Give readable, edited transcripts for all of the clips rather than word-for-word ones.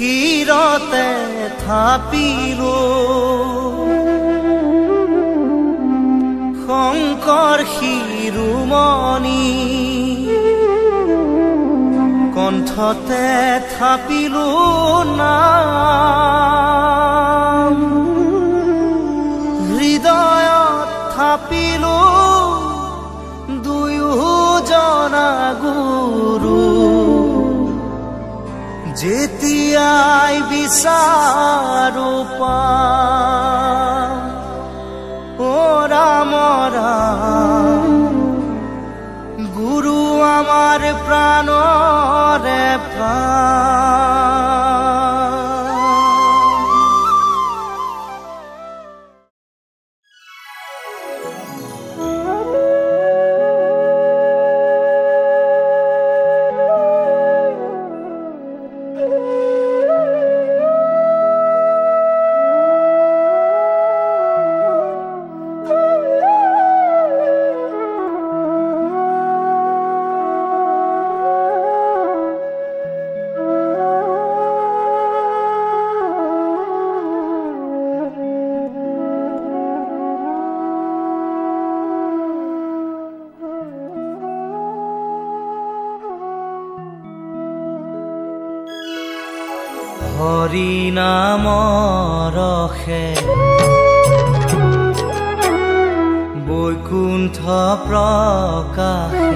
ক্ষীৰতে থাপিলো শংকৰ শিৰোমণি কণ্ঠতে থাপিলো নাম হৃদয়ত থাপিলো দুয়োজনা গুৰু যেতিয়াই বিচাৰো পাম ও ৰাম ৰাম গুৰু আমাৰ প্ৰাণৰে প্ৰাণ হৰি নাম ৰখে বৈকুণ্ঠ প্ৰকাশে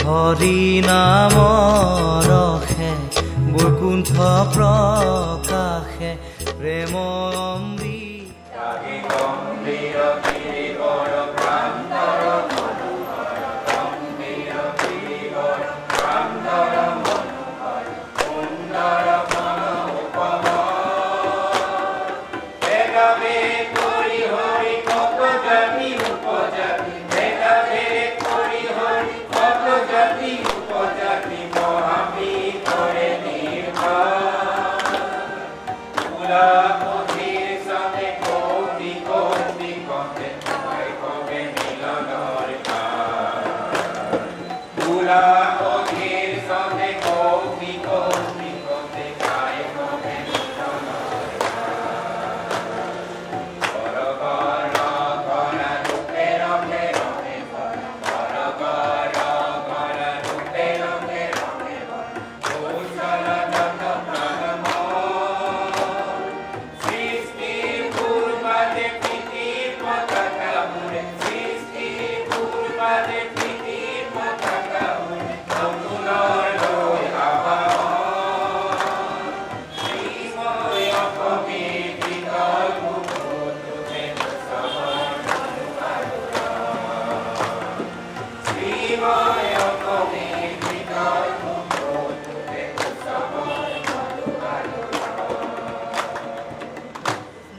হৰি নাম ৰখে বৈকুণ্ঠ প্ৰকাশে প্ৰেম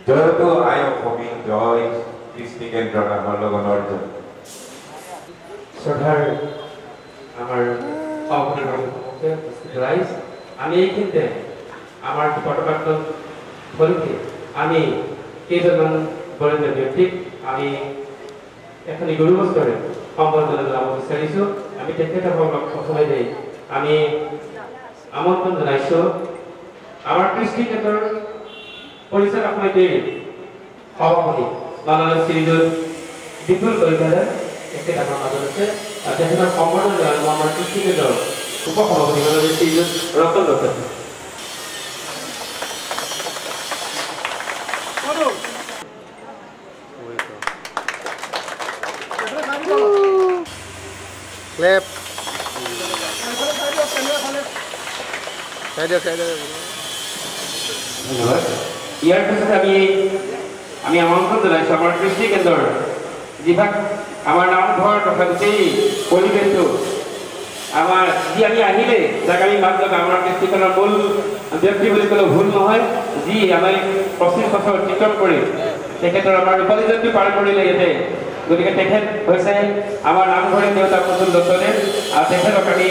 জয়তো আয় কবি জয় কৃষ্টি কেন্দ্র আমার লগন অর্জন শ্রদ্ধার আমার আমি এইখানতে আমার পটপাত্র ফলকে আমি কেইজনমান বরেণ্য ব্যক্তিক আমি এখনি গুৰুবস্তৰে সম্বৰ্ধনা জনাব বিচাৰিছো আমি তেখেতসকলক প্ৰথমে দেই আমি আমন্ত্ৰণ জনাইছো আমাৰ কৃষ্টি কেন্দ্ৰৰ পৰিচয় আপোনাক দেই সভাপতি মাননীয় শ্ৰীযুত বিপুল কলিতাদাৰ তেখেত আমাৰ মাজত আছে আৰু তেখেতৰ সম্বৰ্ধনা জনাব আমাৰ কৃষ্টি কেন্দ্ৰৰ উপসভাপতি মাননীয় শ্ৰীযুত ৰতন দত্ত Clap. ইয়াৰ পিছত আমি আমন্ত্ৰণ জনাইছো আমাৰ কৃষ্টি কেন্দ্ৰৰ যিভাগ আমাৰ নামঘৰ তথা গোটেই পৰিৱেশটো আমাৰ যি আমি আহিলে যাক আমি মাত লগাম আমাৰ কৃষ্টি কেন্দ্ৰৰ মূল ব্যক্তি বুলি ক'লেও ভুল নহয় যি আমাৰ 25 বছৰ অতিক্ৰম কৰি তেখেতৰ আমাৰ ৰূপালী জয়ন্তী পাৰ কৰিলে ইয়াতে গতিকে তেখেত হৈছে আমাৰ নামঘৰে দেউতা প্ৰতুল দত্তদেৱ আৰু তেখেতক আমি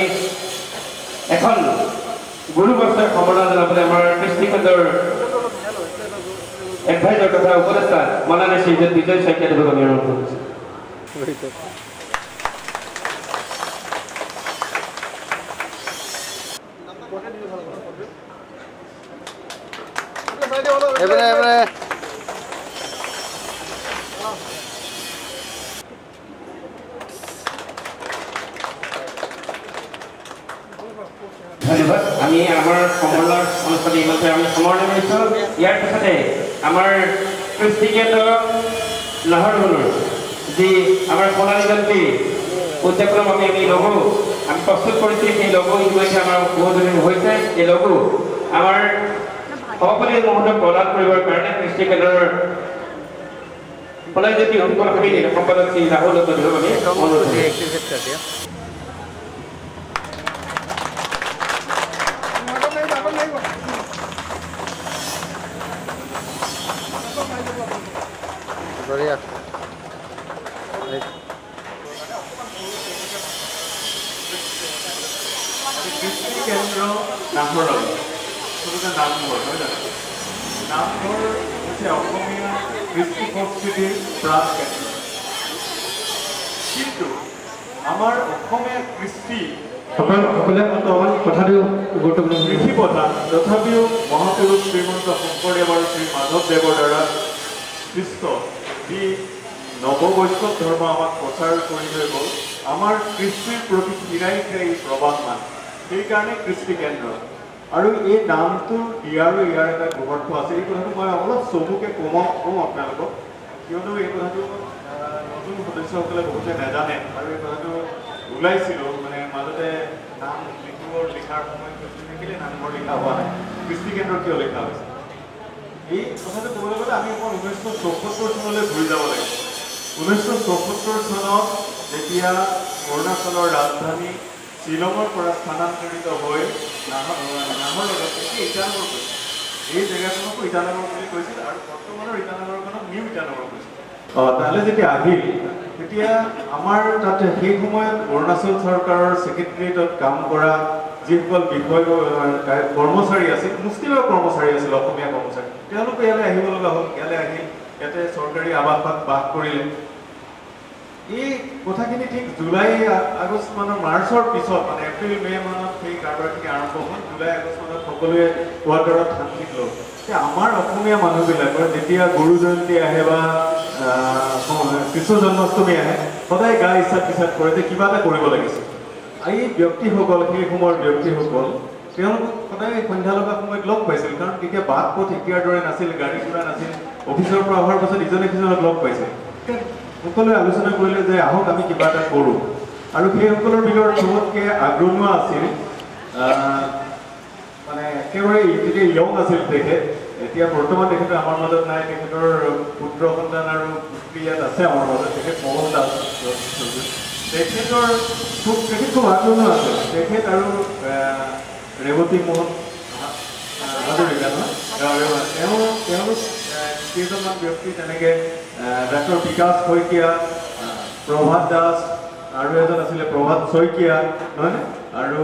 এখন গুৰু বস্ত্ৰৰ সম্বৰ্ধনা জনাবলৈ আমাৰ কৃষ্টি কেন্দ্ৰৰ এডভাইজৰ তথা উপদেষ্টা মাননীয় শ্ৰীযুত বিজয় শইকীয়াদেৱক আমি অনুৰোধ কৰিছোঁ ধন্যবাদ আমি আমাৰ সম্মেলন অনুষ্ঠানে ইতিমধ্যে আমি সামৰণি মাৰিছোঁ ইয়াৰ পিছতে আমাৰ কৃষ্টি কেন্দ্ৰ নাহৰগুনৰ যি আমাৰ সোণালী জয়ন্তী উদযাপনৰ বাবে আমি লগো আমি প্ৰস্তুত কৰিছোঁ সেই লগো ইতিমধ্যে আমাৰ উদ্বোধনী হৈছে এই লগো আমাৰ সভাপতি মহোদয়ক প্ৰদান কৰিবৰ কাৰণে কৃষ্টি কেন্দ্ৰৰ সোণালী জয়ন্তী উৎসৱ সমিতিৰ সম্পাদক শ্ৰী ৰাহুল চৌধুৰীক আমি অনুৰোধ কৰিছোঁ কৃষ্টি কেন্দ্ৰ নামঘৰ নামঘৰ নহয় জানো নামঘৰ হৈছে অসমীয়া কৃষ্টি সংস্কৃতিৰ প্ৰাণ কেন্দ্ৰ কিন্তু আমাৰ অসমীয়া কৃষ্টি সকলে কথাটো গুৰুত্বপূৰ্ণ কৃষি প্ৰধান তথাপিও মহাপুৰুষ শ্ৰীমন্ত শংকৰদেৱ আৰু শ্ৰী মাধৱদেৱৰ দ্বাৰা সৃষ্ট যি নৱবৈষ্ণৱ ধৰ্ম আমাক প্ৰচাৰ কৰি হৈ গ'ল আমাৰ কৃষ্টিৰ প্ৰতি ফিৰাই ফিৰাই প্ৰবাহমান সেইকাৰণে কৃষ্টি কেন্দ্ৰ আৰু এই নামটো দিয়াৰো ইয়াৰ এটা গুৰুত্ব আছে এই কথাটো মই অলপ চমুকে কম আপোনালোকক কিয়নো এই কথাটো নতুন সদস্যসকলে বহুতে নাজানে আৰু এই কথাটো ওলাইছিলোঁ মানে মাজতে নাম লিখাৰ সময় থাকিলে নামঘৰ লিখা হোৱা নাই কৃষ্টি কেন্দ্ৰ কিয় লিখা হৈছে এই কথাটো ক'বলৈ গ'লে আমি অকল 1974 চনলৈ ঘূৰি যাব লাগিব 1974 চনত যেতিয়া অৰুণাচলৰ ৰাজধানী শ্বিলঙৰ পৰা স্থানান্তৰিত হৈ নাহৰ লগত ইটানগৰ কৈছিল এই জেগাখনকো ইটানগৰ বুলি কৈছিল আৰু বৰ্তমানৰ ইটানগৰখনক নিউ ইটানগৰ কৈছিল তালৈ যেতিয়া আহিল তেতিয়া আমাৰ তাতে সেই সময়ত অৰুণাচল চৰকাৰৰ ছেক্ৰেটেৰিয়েটত কাম কৰা যিসকল বিষয় কৰ্মচাৰী আছিল মুষ্টিমেয় কৰ্মচাৰী আছিল অসমীয়া কৰ্মচাৰী তেওঁলোকে ইয়ালৈ আহিব লগা হ'ল ইয়ালৈ আহি ইয়াতে চৰকাৰী আৱাসত বাস কৰিলে এই কথাখিনি ঠিক জুলাই আগষ্ট মানৰ মাৰ্চৰ পিছত মানে এপ্ৰিল মে মানত সেই কাৰবাৰখিনি আৰম্ভ হ'ল জুলাই আগষ্ট মানত সকলোৱে কোৱাৰ্টাৰত শান্তিত ল'ল আমাৰ অসমীয়া মানুহবিলাকৰ যেতিয়া গুৰু জয়ন্তী আহে বা কৃষ্ণ জন্মাষ্টমী আহে সদায় গা ইচ্ছাত পিছাত কৰে যে কিবা এটা কৰিব লাগিছিল এই ব্যক্তিসকল সেই সময়ৰ ব্যক্তিসকল তেওঁলোক সদায় সন্ধ্যা লগা সময়ত লগ পাইছিল কাৰণ তেতিয়া বাট পথ এতিয়াৰ দৰে নাছিল গাড়ী ঘোঁৰা নাছিল অফিচৰ পৰা অহাৰ পাছত ইজনে সিজনক লগ পাইছিল সকলোৱে আলোচনা কৰিলে যে আহক আমি কিবা এটা কৰোঁ আৰু সেইসকলৰ ভিতৰত চবতকৈ আগ্ৰহী আছিল মানে একেবাৰে যেতিয়া য়ং আছিল তেখেত এতিয়া বৰ্তমান তেখেতে আমাৰ মাজত নাই তেখেতৰ পুত্ৰ সন্তান আৰু পুত্ৰী ইয়াত আছে আমাৰ মাজত তেখেত মোহন দাস তেখেতৰ তেখেত খুব আগ্ৰহী আছিল তেখেত আৰু ৰেৱতী মোহন হাজৰিকা তেওঁলোক কেইজনমান ব্যক্তি তেনেকৈ ডাক্তৰ বিকাশ শইকীয়া প্ৰভাত দাস আৰু এজন আছিলে প্ৰভাত শইকীয়া নহয়নে আৰু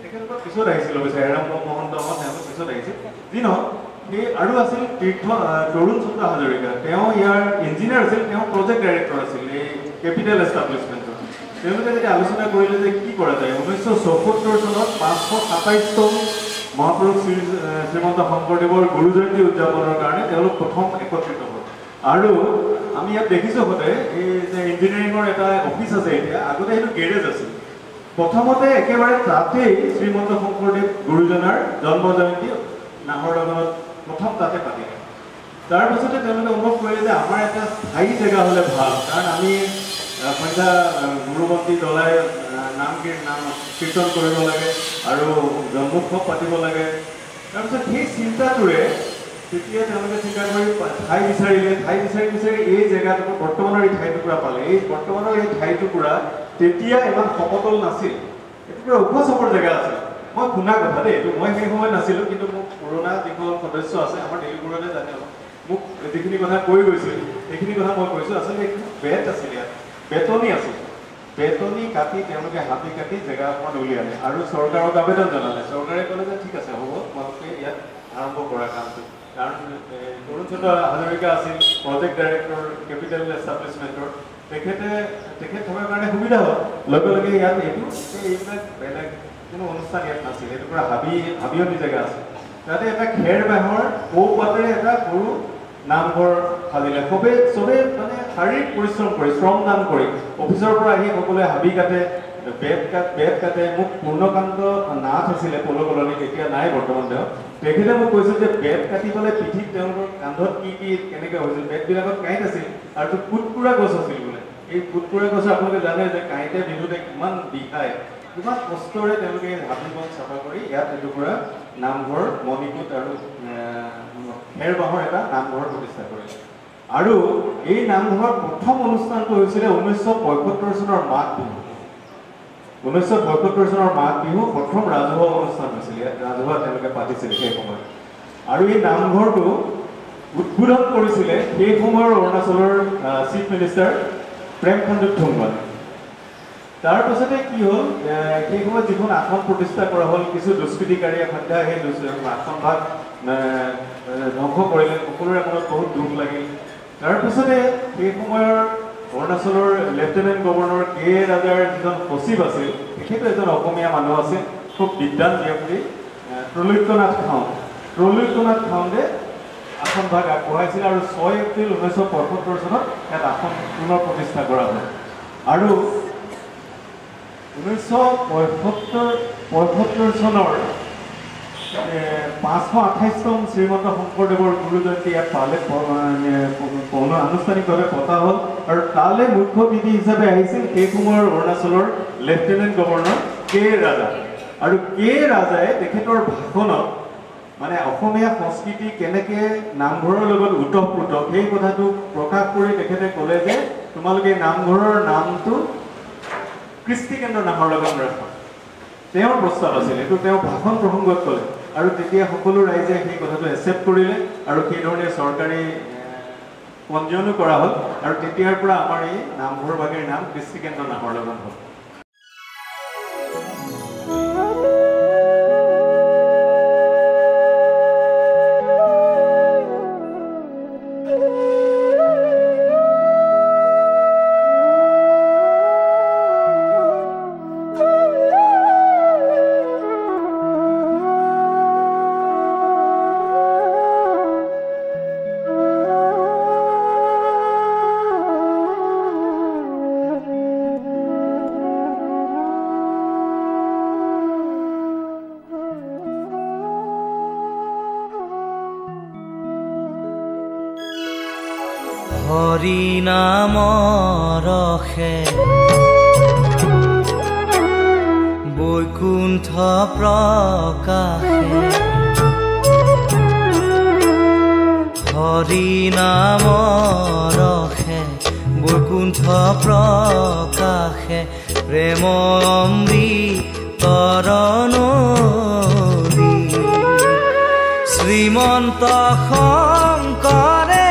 তেখেতলোকৰ পিছত আহিছিল অৱশ্যে হেৰাম মহন্তহঁত তেওঁলোক পিছত আহিছিল যি নহওক সেই আৰু আছিল তৰুণ চন্দ্ৰ হাজৰিকা তেওঁ ইয়াৰ ইঞ্জিনিয়াৰ আছিল তেওঁ প্ৰজেক্ট ডাইৰেক্টৰ আছিল এই কেপিটেল এষ্টাব্লিছমেণ্টৰ তেওঁলোকে যেতিয়া আলোচনা কৰিলে যে কি কৰা যায় 1974 চনত 527তম মহাপুৰুষ শ্ৰীমন্ত শংকৰদেৱৰ গুৰু জয়ন্তী উদযাপনৰ কাৰণে তেওঁলোক প্ৰথম একত্ৰিত হ'ল আৰু আমি ইয়াত দেখিছোঁ সদায় এই যে ইঞ্জিনিয়াৰিঙৰ এটা অফিচ আছে এতিয়া আগতে সেইটো গেৰেজ আছিল প্ৰথমতে একেবাৰে তাতেই শ্ৰীমন্ত শংকৰদেৱ গুৰুজনাৰ জন্ম জয়ন্তী নাহৰ লগনত প্ৰথম তাতে পাতিলে তাৰপিছতে তেওঁলোকে অনুভৱ কৰিলে যে আমাৰ এটা স্থায়ী জেগা হ'লে ভাল কাৰণ আমি সন্ধ্যা গুৰুবন্তি জ্বলাই নাম কীৰ্তন কৰিব লাগে আৰু জন্মোৎসৱ পাতিব লাগে তাৰপিছত সেই চিন্তাটোৰে তেতিয়া তেওঁলোকে চিন্তা কৰি ঠাই বিচাৰিলে ঠাই বিচাৰি এই জেগাটুকুৰা বৰ্তমানৰ এই ঠাইটুকুৰা পালে এই বৰ্তমানৰ এই ঠাইটুকুৰা তেতিয়া ইমান সমতল নাছিল এটুকুৰা ওখ চবৰ জেগা আছিল মই শুনা কথা দেই এইটো মই সেই সময়ত নাছিলোঁ কিন্তু মোক পুৰণা যিসকল সদস্য আছে আমাৰ ডেলিগুৰুতে জানে মোক যিখিনি কথা কৈ গৈছিল সেইখিনি কথা মই কৈছোঁ আচলতে বেট আছিল ইয়াত বেতনি আছিল বেতনি কাটি তেওঁলোকে হাতী কাটি জেগা অকণমান উলিয়ালে আৰু চৰকাৰক আবেদন জনালে চৰকাৰে ক'লে যে ঠিক আছে হ'ব তোমালোকে ইয়াত আৰম্ভ কৰা কামটো কাৰণ তৰুণ চন্দ্ৰ হাজৰিকা আছিল প্ৰজেক্ট ডাইৰেক্টৰ কেপিটেল এষ্টাব্লিছমেণ্টৰ তেখেত থকাৰ কাৰণে সুবিধা হ'ল লগে লগে ইয়াত এইবিলাক বেলেগ কোনো অনুষ্ঠান ইয়াত নাছিল এটুকুৰা হাবিয়নী জেগা আছে তাতে এটা খেৰ বাঁহৰ কৌপাতেৰে এটা সৰু নামঘৰ সাজিলে চবেই মানে শাৰীৰিক পৰিশ্ৰম কৰি শ্ৰম দান কৰি অফিচৰ পৰা আহি সকলোৱে হাবি কাটে বেত কাটে মোক পূৰ্ণকান্ত নাথ আছিলে পৌল কলনীত এতিয়া নাই বৰ্তমান তেখেতে মোক কৈছিল যে বেত কাটি পেলাই পিঠিত তেওঁলোকৰ কান্ধত কি কেনেকৈ হৈছিল বেতবিলাকত কাঁইট আছিল আৰু কুটকুৰা গছ আছিল বোলে এই কুটকুৰা গছ আপোনালোকে জানে যে কাঁইটে বিহুতে কিমান বিষায় কিমান কষ্টৰে তেওঁলোকে হাবিখন চাফা কৰি ইয়াত এটুকুৰা নামঘৰ মণিকূট আৰু খেৰ বাঁহৰ এটা নামঘৰ প্ৰতিষ্ঠা কৰিলে আৰু এই নামঘৰত প্ৰথম অনুষ্ঠানটো হৈছিলে 1975 চনৰ মাঘ বিহু 1975 চনৰ মাঘ বিহু প্ৰথম ৰাজহুৱা অনুষ্ঠান হৈছিল ইয়াত ৰাজহুৱা তেওঁলোকে পাতিছিল সেই সময়ত আৰু এই নামঘৰটো উদ্বোধন কৰিছিলে সেই সময়ৰ অৰুণাচলৰ চিফ মিনিষ্টাৰ প্ৰেমকান্ত থুংবানে তাৰপিছতে কি হ'ল সেই সময়ত যিখন আসন প্ৰতিষ্ঠা কৰা হ'ল কিছু দুষ্কৃতিকাৰীয়ে সন্ধ্যা সেই আসনভাগ ধ্বংস কৰিলে সকলোৰে মনত বহুত দুখ লাগিল তাৰপিছতে সেই সময়ৰ অৰুণাচলৰ লেফটেনেণ্ট গভৰ্ণৰ কে ৰাজাৰ যিজন সচিব আছিল তেখেতো এজন অসমীয়া মানুহ আছিল খুব বিদ্বান ব্যক্তি ত্ৰৈলোক্যনাথ খাউণ্ডে আসনভাগ আগবঢ়াইছিল আৰু 6 এপ্ৰিল 1975 চনত ইয়াত আসন পুনৰ প্ৰতিষ্ঠা কৰা হ'ল আৰু 1975 চনৰ 528তম শ্ৰীমন্ত শংকৰদেৱৰ গুৰু জয়ন্তী ইয়াত আনুষ্ঠানিকভাৱে পতা হ'ল আৰু তালৈ মুখ্য অতিথি হিচাপে আহিছিল সেই সময়ৰ অৰুণাচলৰ লেফটেনেণ্ট গভৰ্ণৰ কে ৰাজা আৰু কে ৰাজাই তেখেতৰ ভাষণত মানে অসমীয়া সংস্কৃতি কেনেকৈ নামঘৰৰ লগত ওতঃপ্ৰোত সেই কথাটো প্ৰকাশ কৰি তেখেতে ক'লে যে তোমালোকে নামঘৰৰ নামটো কৃষ্টি কেন্দ্ৰ নামৰ লগত ৰাখা তেওঁৰ প্ৰস্তাৱ আছিল এইটো তেওঁ ভাষণ প্ৰসংগত ক'লে আৰু তেতিয়া সকলো ৰাইজে সেই কথাটো একচেপ্ট কৰিলে আৰু সেইধৰণে চৰকাৰী পঞ্জীয়নো কৰা হ'ল আৰু তেতিয়াৰ পৰা আমাৰ এই নামঘৰ ভাগৰ নাম কৃষ্টি কেন্দ্ৰ নামৰ লগত হ'ল হৰি নাম ৰখে বৈকুণ্ঠ প্ৰকাশে হৰি নাম ৰখে বৈকুণ্ঠ প্ৰকাশে প্ৰেম অমৃতৰ নদী শ্ৰীমন্ত শংকৰে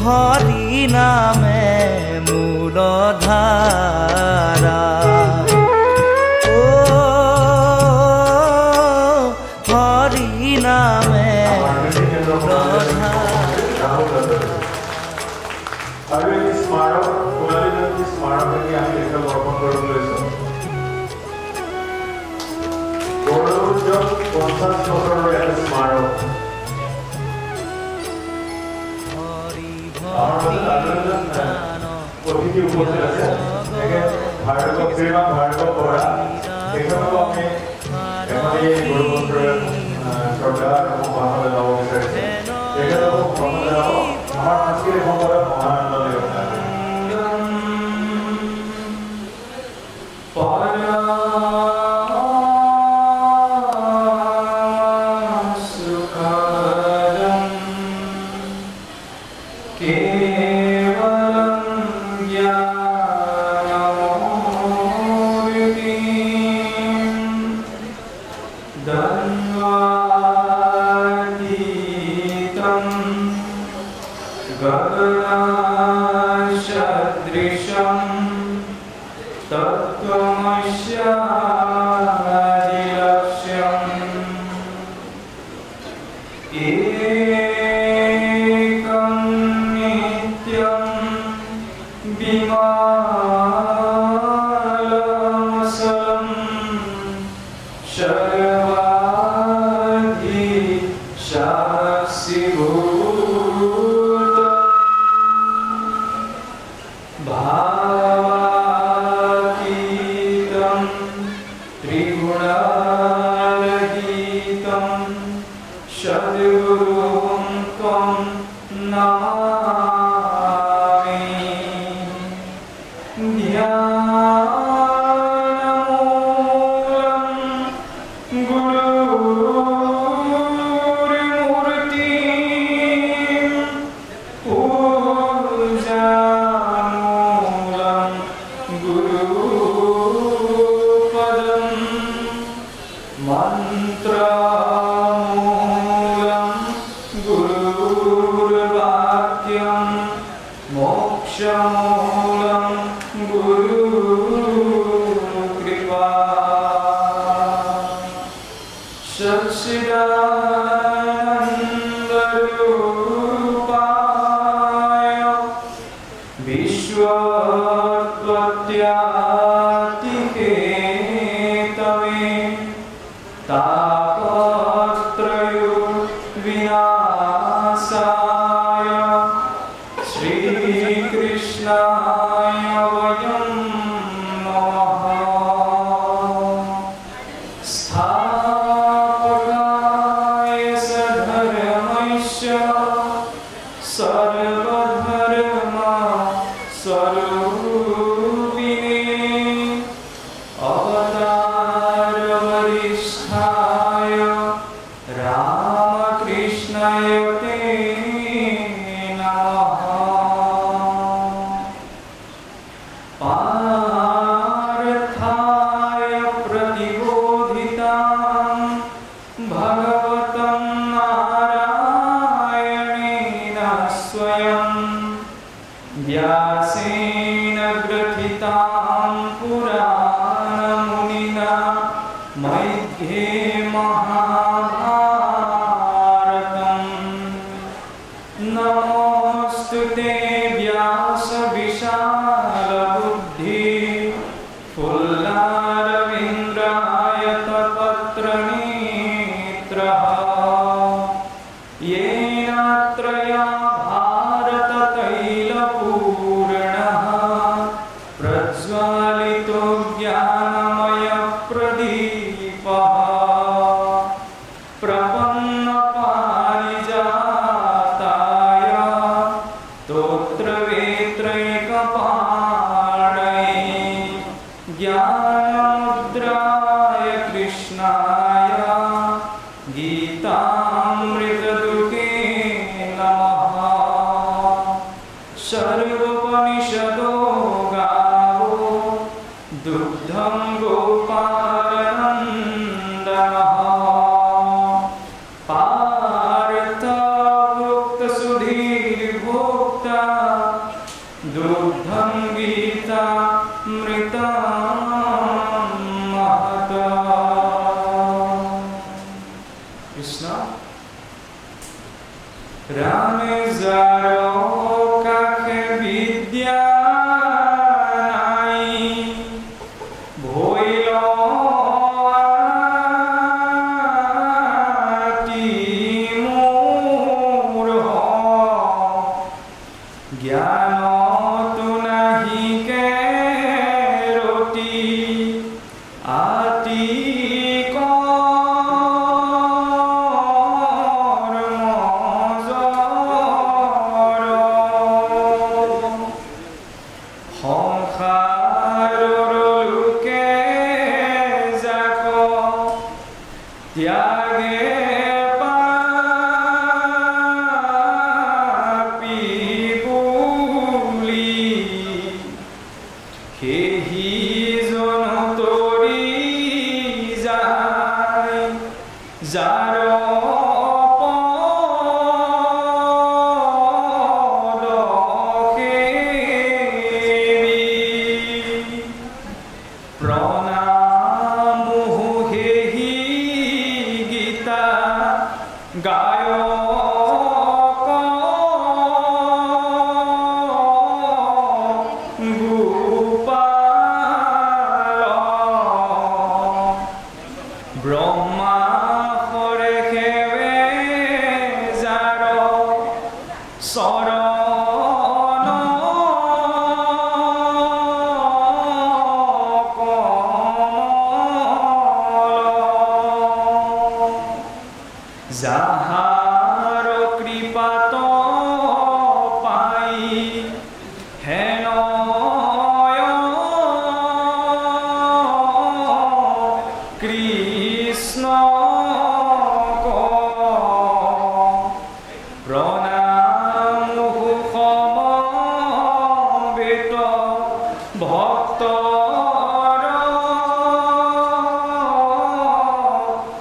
হৰি নামে মূল ধাৰা হৰি নামে আৰু এই স্মাৰক সোণালী জয়ন্তী স্মাৰক আমি এটা অৰ্পণ কৰিব লৈছোঁ গৌৰৱোজ্জ্বল 50 বছৰৰ এটা স্মাৰক আমাৰ মাজত আৰু এজন অতিথি উপস্থিত আছে ভাৰ্গৱ শ্ৰীমান ভাৰ্গৱ বৰা তেখেতকো আমি এখনি গুৰুমন্ত্ৰৰে শ্ৰদ্ধা আৰু সন্মান জনাব বিচাৰিছোঁ তেখেতকো সন্মান জনাব আমাৰ সাংস্কৃতিক সম্পাদক মহানন্দ দেৱতা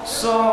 So